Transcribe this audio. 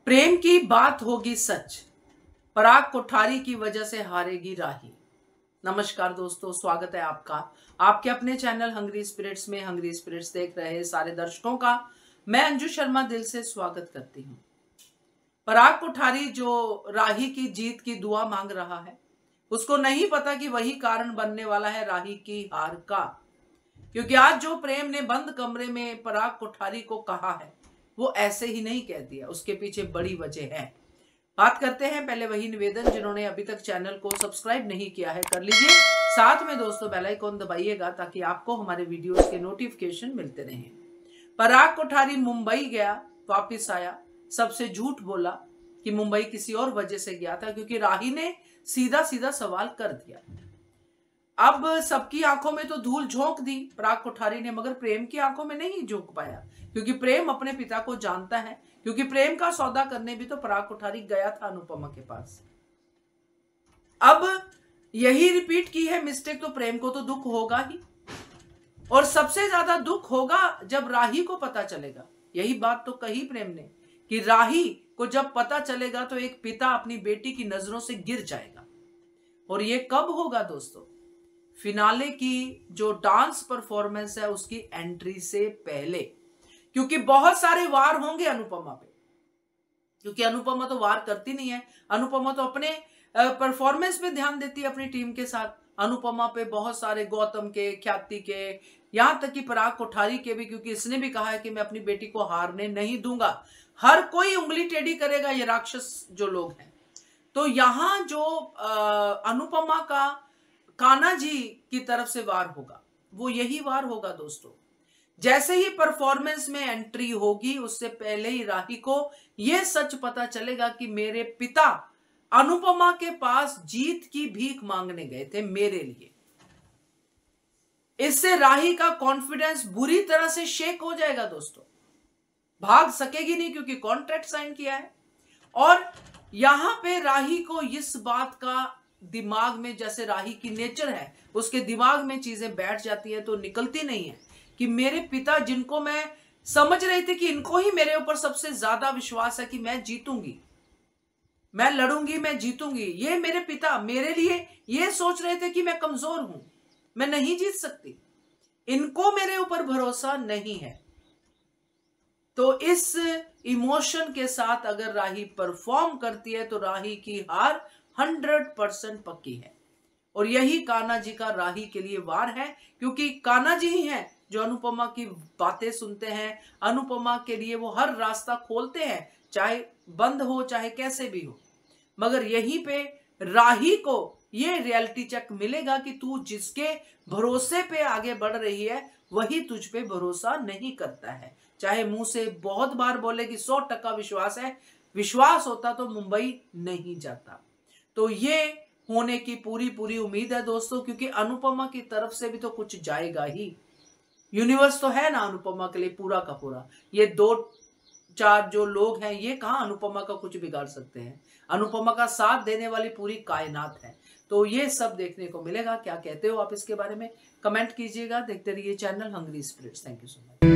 प्रेम की बात होगी सच, पराग कोठारी की वजह से हारेगी राही। नमस्कार दोस्तों, स्वागत है आपका आपके अपने चैनल हंग्री स्पिरिट्स में। हंग्री स्पिरिट्स देख रहे सारे दर्शकों का मैं अंजू शर्मा दिल से स्वागत करती हूँ। पराग कोठारी जो राही की जीत की दुआ मांग रहा है, उसको नहीं पता कि वही कारण बनने वाला है राही की हार का। क्योंकि आज जो प्रेम ने बंद कमरे में पराग कोठारी को कहा है, वो ऐसे ही नहीं कह दिया, उसके पीछे बड़ी वजह है। बात करते हैं। पहले वही निवेदन, जिन्होंने अभी तक चैनल को सब्सक्राइब नहीं किया है कर लीजिए, साथ में दोस्तों बेल आइकन दबाइएगा ताकि आपको हमारे वीडियोस के नोटिफिकेशन मिलते रहें। पराग कोठारी मुंबई गया, वापिस आया, सबसे झूठ बोला कि मुंबई किसी और वजह से गया था, क्योंकि राही ने सीधा सीधा सवाल कर दिया। अब सबकी आंखों में तो धूल झोंक दी पराग कोठारी ने, मगर प्रेम की आंखों में नहीं झोंक पाया, क्योंकि प्रेम अपने पिता को जानता है। क्योंकि प्रेम का सौदा करने भी तो पराग कोठारी गया था अनुपमा के पास। अब यही रिपीट की है मिस्टेक, तो प्रेम को तो दुख होगा ही, और सबसे ज्यादा दुख होगा जब राही को पता चलेगा। यही बात तो कही प्रेम ने कि राही को जब पता चलेगा तो एक पिता अपनी बेटी की नजरों से गिर जाएगा। और ये कब होगा दोस्तों? फिनाले की जो डांस परफॉर्मेंस है उसकी एंट्री से पहले, क्योंकि बहुत सारे वार होंगे अनुपमा पे, क्योंकि अनुपमा तो वार करती नहीं है। अनुपमा तो अपने परफॉर्मेंस पे ध्यान देती है अपनी टीम के साथ। अनुपमा पे बहुत सारे गौतम के, ख्याति के, यहां तक कि पराग कोठारी के भी, क्योंकि इसने भी कहा है कि मैं अपनी बेटी को हारने नहीं दूंगा। हर कोई उंगली टेढ़ी करेगा, ये राक्षस जो लोग हैं। तो यहां जो अनुपमा का कान्हा जी की तरफ से वार होगा, वो यही वार होगा दोस्तों। जैसे ही परफॉर्मेंस में एंट्री होगी, उससे पहले ही राही को यह सच पता चलेगा कि मेरे पिता अनुपमा के पास जीत की भीख मांगने गए थे मेरे लिए। इससे राही का कॉन्फिडेंस बुरी तरह से शेक हो जाएगा दोस्तों। भाग सकेगी नहीं, क्योंकि कॉन्ट्रैक्ट साइन किया है। और यहां पे राही को इस बात का दिमाग में, जैसे राही की नेचर है, उसके दिमाग में चीजें बैठ जाती है तो निकलती नहीं है कि मेरे पिता, जिनको मैं समझ रही थी कि इनको ही मेरे ऊपर सबसे ज्यादा विश्वास है कि मैं जीतूंगी, मैं लड़ूंगी, मैं जीतूंगी, ये मेरे पिता मेरे लिए ये सोच रहे थे कि मैं कमजोर हूं, मैं नहीं जीत सकती, इनको मेरे ऊपर भरोसा नहीं है। तो इस इमोशन के साथ अगर राही परफॉर्म करती है तो राही की हार 100% पक्की है। और यही कान्हा जी का राही के लिए वार है, क्योंकि कान्हा जी ही हैं जो अनुपमा की बातें सुनते हैं। अनुपमा के लिए वो हर रास्ता खोलते हैं, चाहे बंद हो चाहे कैसे भी हो। मगर यहीं पे राही को ये रियलिटी चेक मिलेगा कि तू जिसके भरोसे पे आगे बढ़ रही है, वही तुझ पे भरोसा नहीं करता है। चाहे मुंह से बहुत बार बोले कि 100% विश्वास है, विश्वास होता तो मुंबई नहीं जाता। तो ये होने की पूरी उम्मीद है दोस्तों, क्योंकि अनुपमा की तरफ से भी तो कुछ जाएगा ही। यूनिवर्स तो है ना अनुपमा के लिए पूरा का पूरा। ये 2-4 जो लोग हैं, ये कहां अनुपमा का कुछ बिगाड़ सकते हैं। अनुपमा का साथ देने वाली पूरी कायनात है। तो ये सब देखने को मिलेगा। क्या कहते हो आप इसके बारे में? कमेंट कीजिएगा। देखते रहिए channel Hungry Spirits. Thank you so much.